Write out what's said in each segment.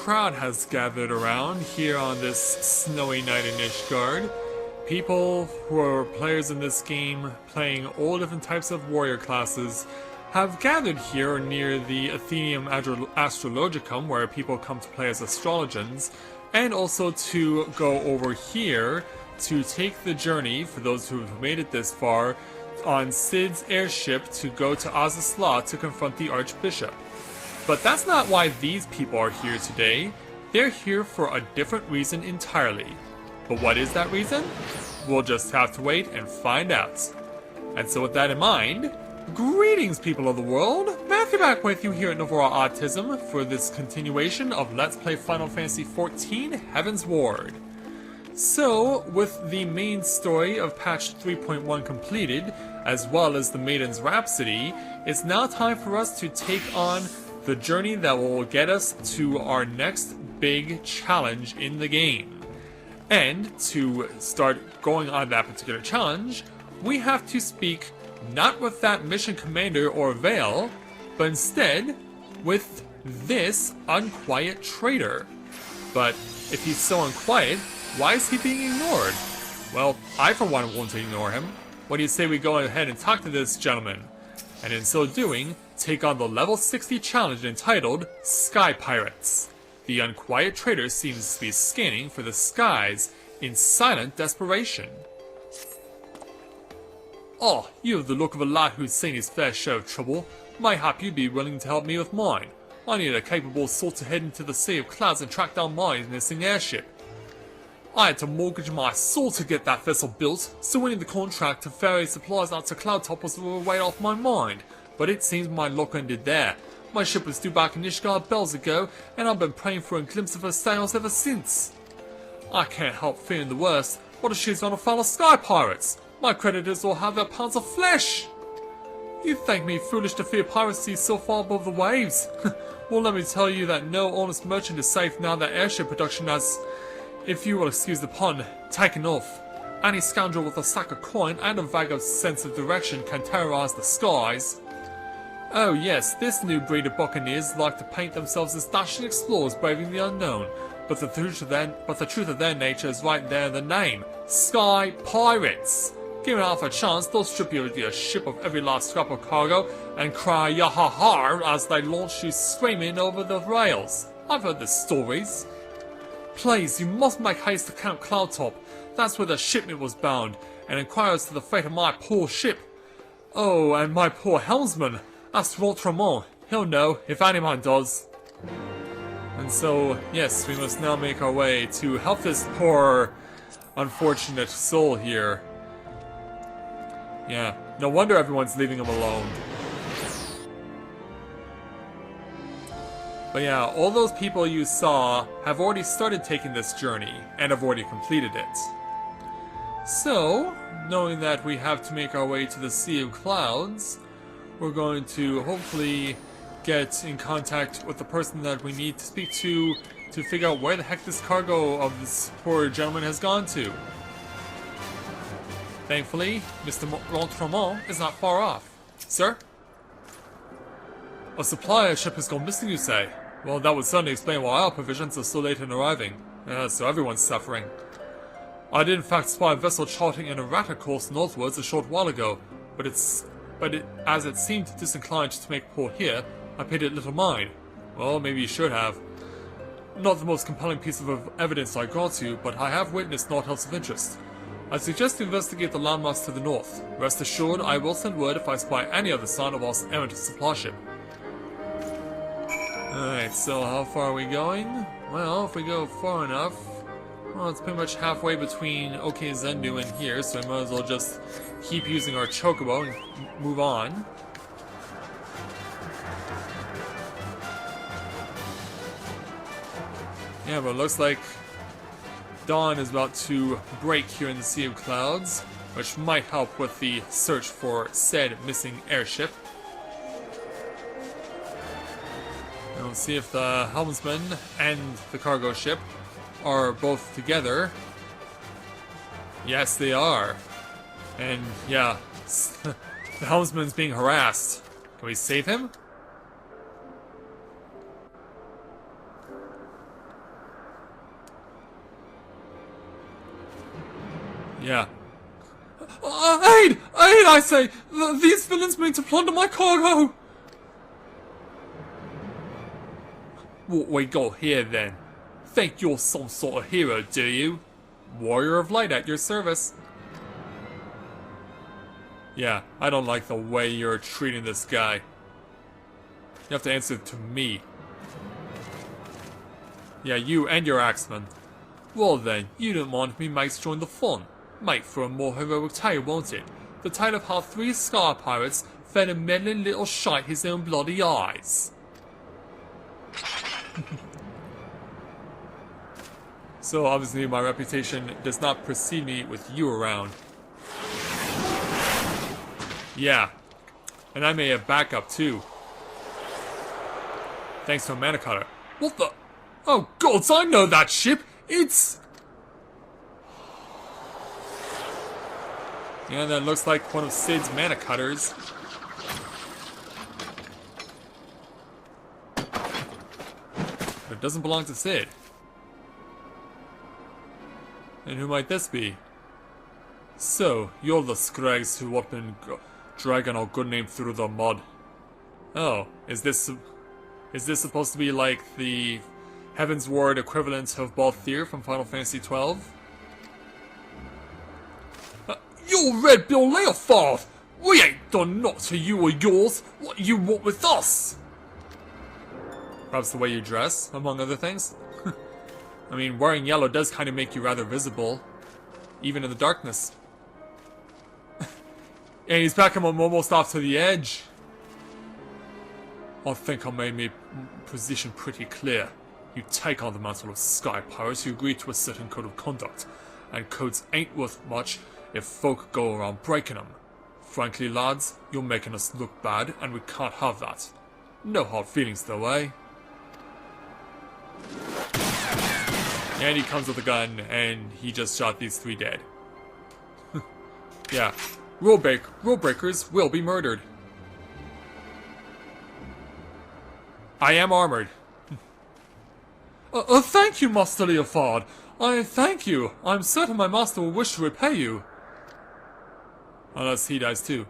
crowd has gathered around here on this snowy night in Ishgard. People who are players in this game, playing all different types of warrior classes, have gathered here near the Athenaeum Astrologicum, where people come to play as astrologans, and also to go over here to take the journey, for those who have made it this far, on Cid's airship to go to Azazla to confront the Archbishop. But that's not why these people are here today. They're here for a different reason entirely. But what is that reason? We'll just have to wait and find out. And so with that in mind, greetings people of the world! Matthew back with you here at Novora Autism for this continuation of Let's Play Final Fantasy XIV Heavensward. So, with the main story of patch 3.1 completed, as well as the Maiden's Rhapsody, it's now time for us to take on the journey that will get us to our next big challenge in the game. And to start going on that particular challenge, we have to speak not with that mission commander or Vale, but instead with this unquiet traitor. But if he's so unquiet, why is he being ignored? Well, I for one won't ignore him. What do you say we go ahead and talk to this gentleman? And in so doing, take on the level 60 challenge entitled Sky Pirates. The unquiet traitor seems to be scanning for the skies in silent desperation. Oh, you have the look of a lad who's seen his fair share of trouble. Mayhap you'd be willing to help me with mine. I need a capable sort to head into the sea of clouds and track down my missing airship. I had to mortgage my soul to get that vessel built, so winning the contract to ferry supplies out to Cloudtop was a weight off my mind. But it seems my luck ended there. My ship was due back in Ishgard bells ago, and I've been praying for a glimpse of her sails ever since. I can't help fearing the worst. What if she's gonna follow Sky Pirates? My creditors will have their pounds of flesh. You think me foolish to fear piracy so far above the waves? Well, let me tell you that no honest merchant is safe now that airship production has, if you will excuse the pun, taken off. Any scoundrel with a sack of coin and a vague sense of direction can terrorize the skies. Oh yes, this new breed of buccaneers like to paint themselves as dashing explorers braving the unknown, but the truth of their nature is right there in the name: Sky Pirates. Given half a chance, they'll strip you of your ship of every last scrap of cargo and cry yahaha as they launch you screaming over the rails. I've heard the stories. Please, you must make haste to Camp Cloudtop. That's where the shipment was bound, and inquire as to the fate of my poor ship. Oh, and my poor helmsman. Ask Voltramont. He'll know, if anyone does. And so, yes, we must now make our way to help this poor, unfortunate soul here. Yeah, no wonder everyone's leaving him alone. But yeah, all those people you saw have already started taking this journey, and have already completed it. So, knowing that we have to make our way to the Sea of Clouds, we're going to hopefully get in contact with the person that we need to speak to figure out where the heck this cargo of this poor gentleman has gone to. Thankfully, Mr. Montremont is not far off. Sir? A supply ship has gone missing, you say? Well, that would certainly explain why our provisions are so late in arriving. So everyone's suffering. I did in fact spy a vessel charting an erratic course northwards a short while ago, but as it seemed disinclined to make port here, I paid it little mind. Well, maybe you should have. Not the most compelling piece of evidence I got you, but I have witnessed naught else of interest. I suggest you investigate the landmass to the north. Rest assured, I will send word if I spy any other sign of our errant supply ship. Alright, so how far are we going? Well, if we go far enough, well, it's pretty much halfway between OK Zendu and here, so we might as well just keep using our chocobo and move on. Yeah, but it looks like dawn is about to break here in the Sea of Clouds, which might help with the search for said missing airship. And we'll see if the helmsman and the cargo ship are both together. Yes, they are. And yeah, the helmsman's being harassed. Can we save him? Yeah. Aid! Aid, I say! These villains mean to plunder my cargo! What we got here, then? Think you're some sort of hero, do you? Warrior of Light at your service. Yeah, I don't like the way you're treating this guy. You have to answer to me. Yeah, you and your axeman. Well then, you don't want me mates join the fun. Make for a more heroic tale, won't it? The tale of how 3 sky pirates fed a meddling little shite his own bloody eyes. So obviously my reputation does not precede me with you around. Yeah. And I may have backup too. Thanks to a mana cutter. What the? Oh gods, I know that ship! It's... Yeah, that looks like one of Sid's mana cutters. But it doesn't belong to Sid. And who might this be? So, you're the scrags who have been dragging our good name through the mud. Oh, is this supposed to be like the Heavensward equivalent of Balthier from Final Fantasy XII? You Red Bill Leofarth! We ain't done naught to you or yours. What you want with us? Perhaps the way you dress, among other things. I mean, wearing yellow does kind of make you rather visible, even in the darkness. And he's back him almost off to the edge. I think I made my position pretty clear. You take on the mantle of Sky Pirates, you agree to a certain code of conduct, and codes ain't worth much if folk go around breaking them. Frankly, lads, you're making us look bad, and we can't have that. No hard feelings though, eh? And he comes with a gun, and he just shot these 3 dead. Yeah, rule breakers will be murdered. I am armored. Thank you, Master Leofard. I thank you. I'm certain my master will wish to repay you. Unless he dies too.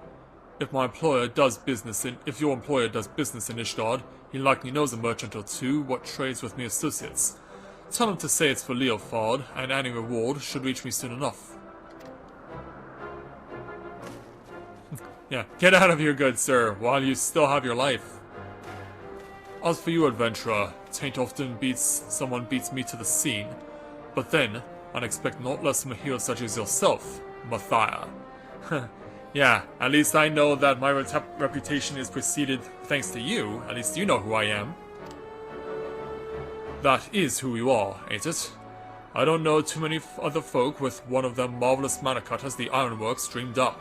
If your employer does business in Ishgard, he likely knows a merchant or two what trades with me associates. Tell him to say it's for Leofard, and any reward should reach me soon enough. Yeah, get out of here, good sir, while you still have your life. As for you, adventurer, tain't often someone beats me to the scene. But then, I'd expect not less from a hero such as yourself, Mathia. Yeah, at least I know that my reputation is preceded thanks to you. At least you know who I am. That is who you are, ain't it? I don't know too many other folk with one of them marvelous mana cutters the Ironworks dreamed up.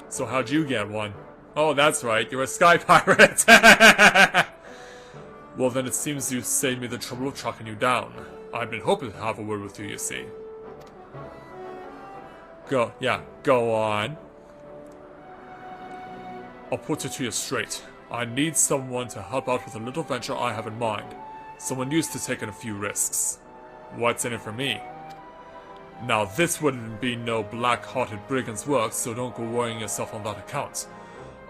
So how'd you get one? Oh, that's right, you're a sky pirate! Well then it seems you saved me the trouble of tracking you down. I've been hoping to have a word with you see. Go on. I'll put it to you straight. I need someone to help out with a little venture I have in mind. Someone used to taking a few risks. What's in it for me? Now this wouldn't be no black-hearted brigand's work, so don't go worrying yourself on that account.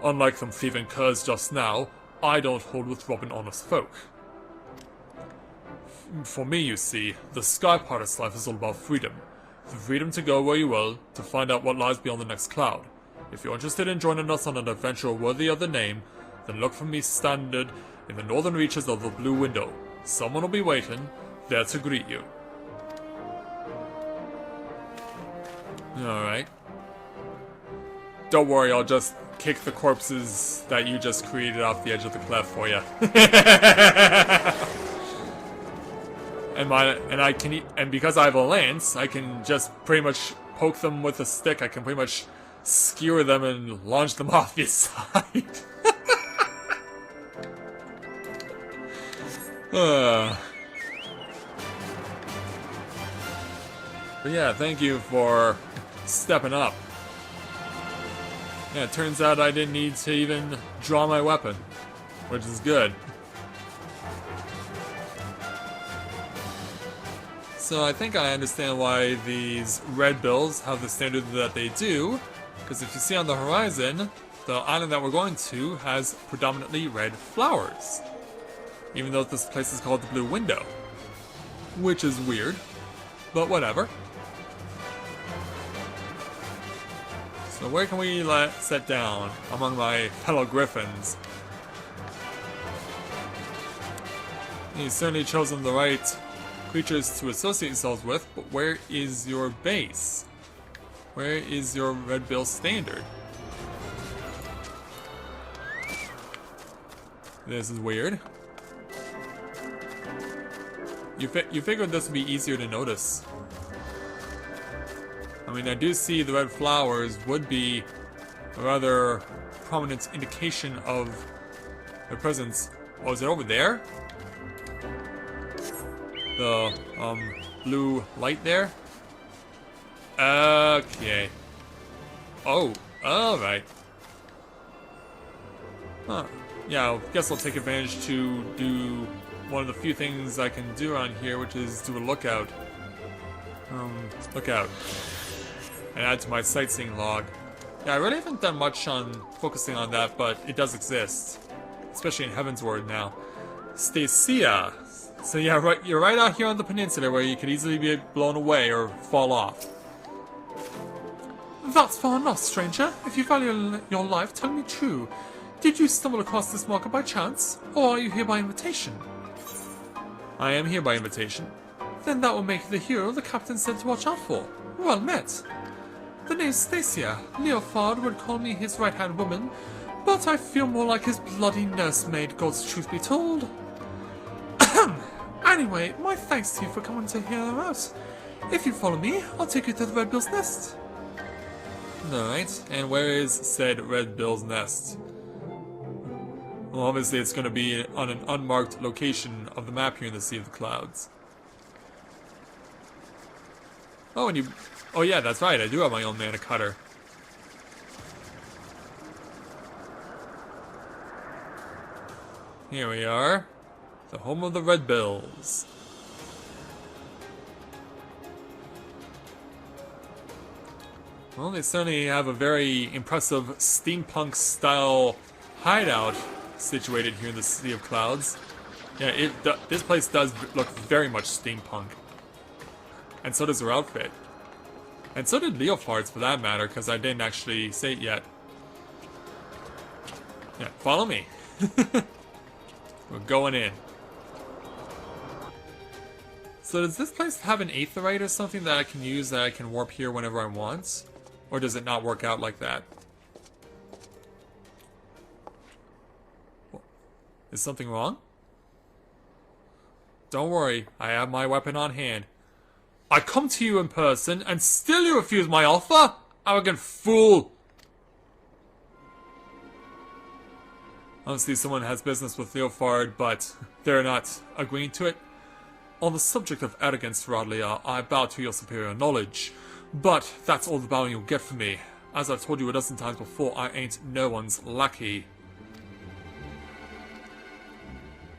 Unlike them thieving curs just now, I don't hold with robbing honest folk. For me, you see, the Sky Pirate's life is all about freedom. The freedom to go where you will, to find out what lies beyond the next cloud. If you're interested in joining us on an adventure worthy of the name, then look for me standard in the northern reaches of the Blue Window. Someone will be waiting, there to greet you. Alright. Don't worry, I'll just kick the corpses that you just created off the edge of the cliff for you. And because I have a lance, I can just pretty much poke them with a stick. I can pretty much skewer them and launch them off the side. But yeah, thank you for stepping up. Yeah, it turns out I didn't need to even draw my weapon, which is good. So I think I understand why these red bills have the standard that they do, because if you see on the horizon, the island that we're going to has predominantly red flowers. Even though this place is called the Blue Window. Which is weird, but whatever. So where can we set down among my fellow griffins? You've certainly chosen the right creatures to associate yourselves with, but where is your base? Where is your red bill standard? This is weird. You figured this would be easier to notice. I mean, I do see the red flowers would be a rather prominent indication of their presence. Oh, is it over there? The, blue light there? Okay. Oh, alright. Huh. Yeah, I guess I'll take advantage to do one of the few things I can do around here, which is do a lookout. Lookout. And add to my sightseeing log. Yeah, I really haven't done much on focusing on that, but it does exist. Especially in Heavensward now. Stacia. So yeah, right, you're right out here on the peninsula where you could easily be blown away or fall off. That's far enough, stranger. If you value your life, tell me true. Did you stumble across this marker by chance, or are you here by invitation? I am here by invitation. Then that will make you the hero the captain said to watch out for. Well met. The name's Stacia. Leofard would call me his right-hand woman, but I feel more like his bloody nursemaid, God's truth be told. Anyway, my thanks to you for coming to hear them out. If you follow me, I'll take you to the Red Bill's nest. Alright, and where is said Red Bill's nest? Well, obviously it's going to be on an unmarked location of the map here in the Sea of the Clouds. Oh, and you... Oh yeah, that's right, I do have my own mana cutter. Here we are. The home of the Red Bills. Well, they certainly have a very impressive steampunk style hideout situated here in the Sea of Clouds. Yeah, this place does look very much steampunk. And so does her outfit. And so did Leofard's for that matter, because I didn't actually say it yet. Yeah, follow me. We're going in. So does this place have an aetherite or something that I can use that I can warp here whenever I want? Or does it not work out like that? Is something wrong? Don't worry, I have my weapon on hand. I come to you in person, and still you refuse my offer? Arrogant fool! Honestly, someone has business with Leofard, but they're not agreeing to it. On the subject of arrogance, Radlia, I bow to your superior knowledge. But that's all the bowing you'll get from me. As I've told you a dozen times before, I ain't no one's lackey.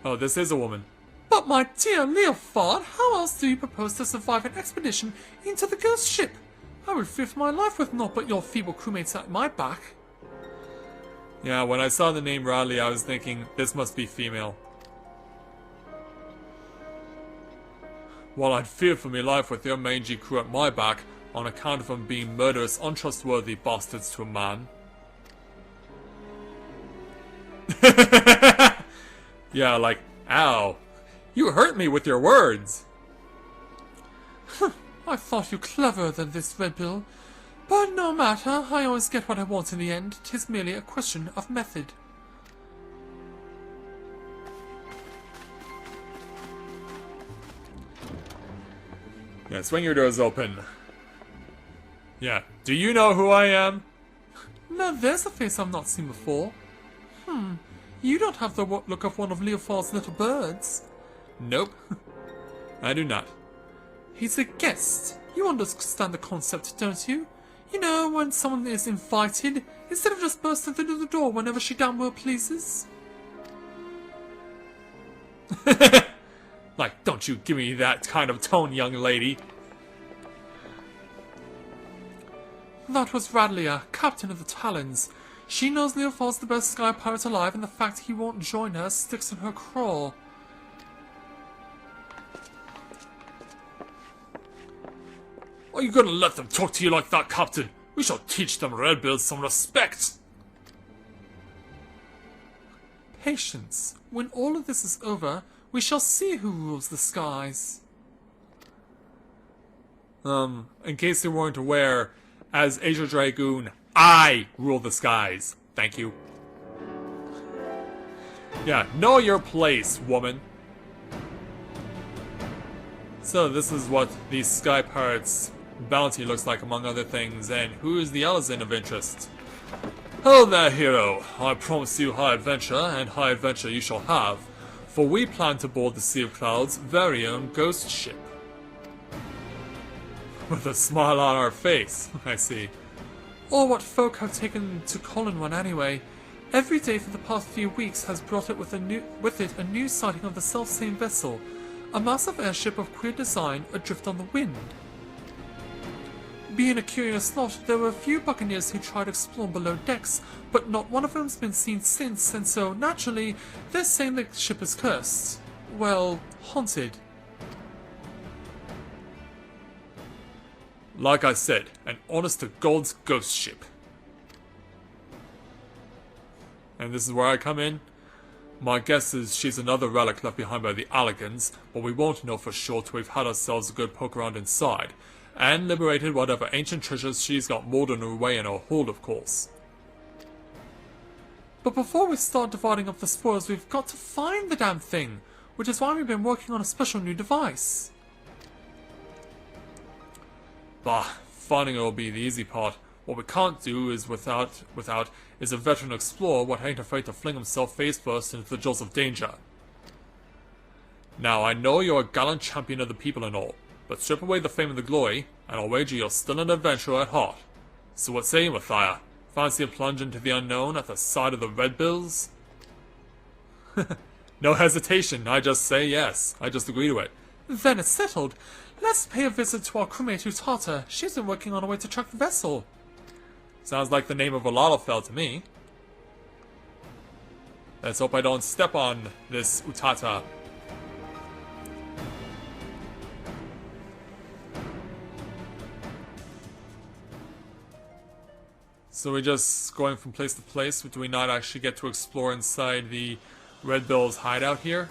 Oh, this is a woman. But my dear Leofard, how else do you propose to survive an expedition into the ghost ship? I would fear for my life with naught but your feeble crewmates at my back. Yeah, when I saw the name Radley, I was thinking, this must be female. While I'd fear for my life with your mangy crew at my back, on account of them being murderous, untrustworthy bastards to a man. Yeah, like, ow. You hurt me with your words. I thought you cleverer than this, Red Bill. But no matter, I always get what I want in the end. 'Tis merely a question of method. Yeah, swing your doors open. Yeah, do you know who I am? Now there's a face I've not seen before. You don't have the look of one of Leofard's little birds. Nope, I do not. He's a guest. You understand the concept, don't you? You know, when someone is invited, instead of just bursting through the door whenever she damn well pleases. Like, don't you give me that kind of tone, young lady. That was Radlia, captain of the Talons. She knows Leofard's the best sky pirate alive, and the fact he won't join her sticks in her craw. Are you gonna let them talk to you like that, Captain? We shall teach them Redbills some respect. Patience. When all of this is over, we shall see who rules the skies. In case you weren't aware, as Asia Dragoon, I rule the skies. Thank you. Yeah, know your place, woman. So this is what the Sky Pirates bounty looks like, among other things, and who is the Elezen of interest? Hello there, hero. I promise you high adventure, and high adventure you shall have, for we plan to board the Sea of Cloud's very own ghost ship. With a smile on our face, I see. Or what folk have taken to calling one anyway. Every day for the past few weeks has brought it with it a new sighting of the self-same vessel, a massive airship of queer design adrift on the wind. Being a curious lot, there were a few buccaneers who tried exploring below decks, but not one of them's been seen since, and so, naturally, they're saying the ship is cursed. Well, haunted. Like I said, an honest-to-God's ghost ship. And this is where I come in. My guess is she's another relic left behind by the Alligans, but we won't know for sure till we've had ourselves a good poke around inside, and liberated whatever ancient treasures she's got mouldering away in her hold, of course. But before we start dividing up the spoils, we've got to find the damn thing, which is why we've been working on a special new device. Bah, finding it will be the easy part. What we can't do is without is a veteran explorer what ain't afraid to fling himself face first into the jaws of danger. Now, I know you're a gallant champion of the people and all, but strip away the fame and the glory, and I'll wager you're still an adventurer at heart. So what say you, Mathia? Fancy a plunge into the unknown at the side of the Redbills? No hesitation, I just say yes. I just agree to it. Then it's settled. Let's pay a visit to our crewmate Utata. She's been working on a way to track the vessel. Sounds like the name of a Lalafell to me. Let's hope I don't step on this Utata. So we're just going from place to place, but do we not actually get to explore inside the Redbill's hideout here?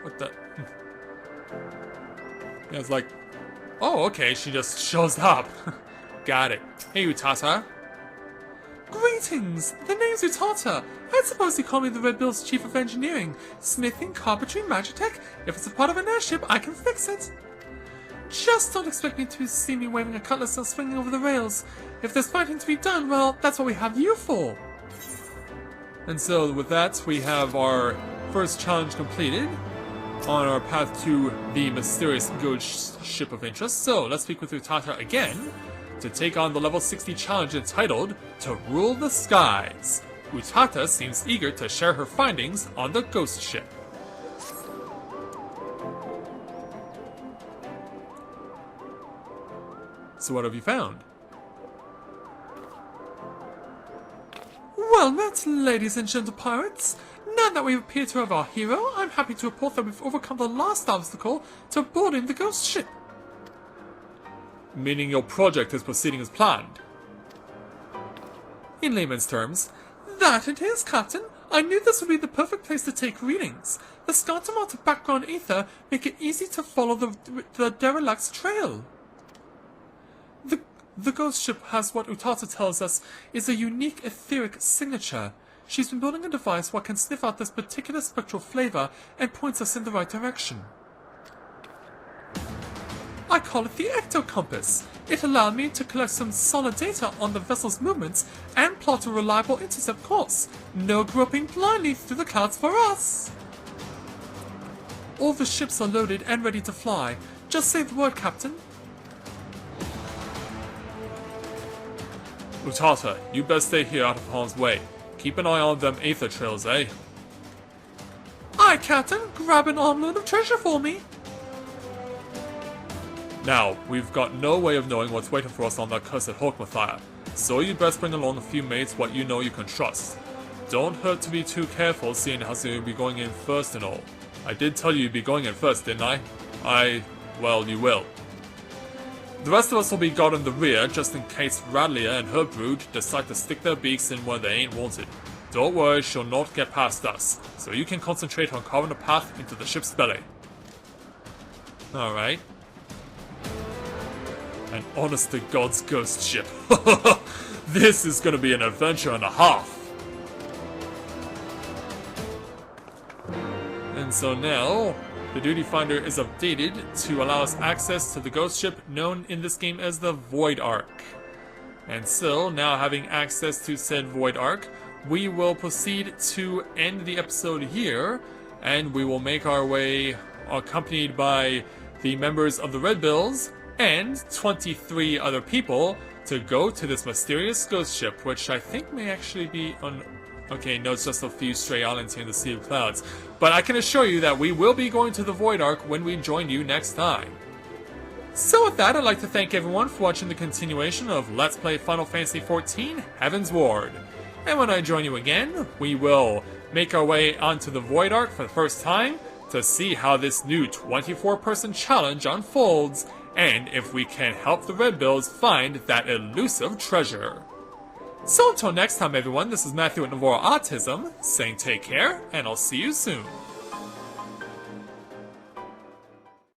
What the? Yeah, it's like, oh, okay, she just shows up. Got it. Hey, Utata. Greetings! The name's Utata. I suppose you call me the Redbill's Chief of Engineering. Smithing, carpentry, magitech. If it's a part of an airship, I can fix it. Just don't expect me to see me waving a cutlass or swinging over the rails. If there's fighting to be done, well, that's what we have you for. And so, with that, we have our first challenge completed on our path to the mysterious ghost ship of interest. So, let's speak with Utata again to take on the level 60 challenge entitled To Rule the Skies. Utata seems eager to share her findings on the ghost ship. So what have you found? Well met, ladies and gentle pirates. Now that we appear to have our hero, I'm happy to report that we've overcome the last obstacle to boarding the ghost ship. Meaning your project is proceeding as planned? In layman's terms, that it is, Captain. I knew this would be the perfect place to take readings. The scant amount of background ether make it easy to follow the derelict's trail. The ghost ship has what Utata tells us is a unique etheric signature. She's been building a device that can sniff out this particular spectral flavor and points us in the right direction. I call it the ectocompass. It allowed me to collect some solid data on the vessel's movements and plot a reliable intercept course. No groping blindly through the clouds for us. All the ships are loaded and ready to fly. Just say the word, Captain. Utata, you best stay here out of harm's way. Keep an eye on them aether trails, eh? Aye, Right, Captain, grab an armload of treasure for me. Now, we've got no way of knowing what's waiting for us on that cursed Hulk Mathia, so you'd best bring along a few mates what you know you can trust. Don't hurt to be too careful, seeing as you'll be going in first and all. I did tell you you'd be going in first, didn't I? Well, you will. The rest of us will be guarding the rear, just in case Radlia and her brood decide to stick their beaks in where they ain't wanted. Don't worry, she'll not get past us, so you can concentrate on carving a path into the ship's belly. Alright. An honest-to-God's ghost ship. This is gonna be an adventure and a half. And so now, the Duty Finder is updated to allow us access to the ghost ship known in this game as the Void Ark. And so, now having access to said Void Ark, we will proceed to end the episode here, and we will make our way, accompanied by the members of the Red Bills and 23 other people, to go to this mysterious ghost ship, which I think may actually be on... Okay, no, it's just a few stray islands here in the Sea of Clouds. But I can assure you that we will be going to the Void Ark when we join you next time. So with that, I'd like to thank everyone for watching the continuation of Let's Play Final Fantasy XIV Heavensward. And when I join you again, we will make our way onto the Void Ark for the first time to see how this new 24-person challenge unfolds, and if we can help the Red Bills find that elusive treasure. So until next time everyone, this is Matthew at Navora Autism, saying take care, and I'll see you soon.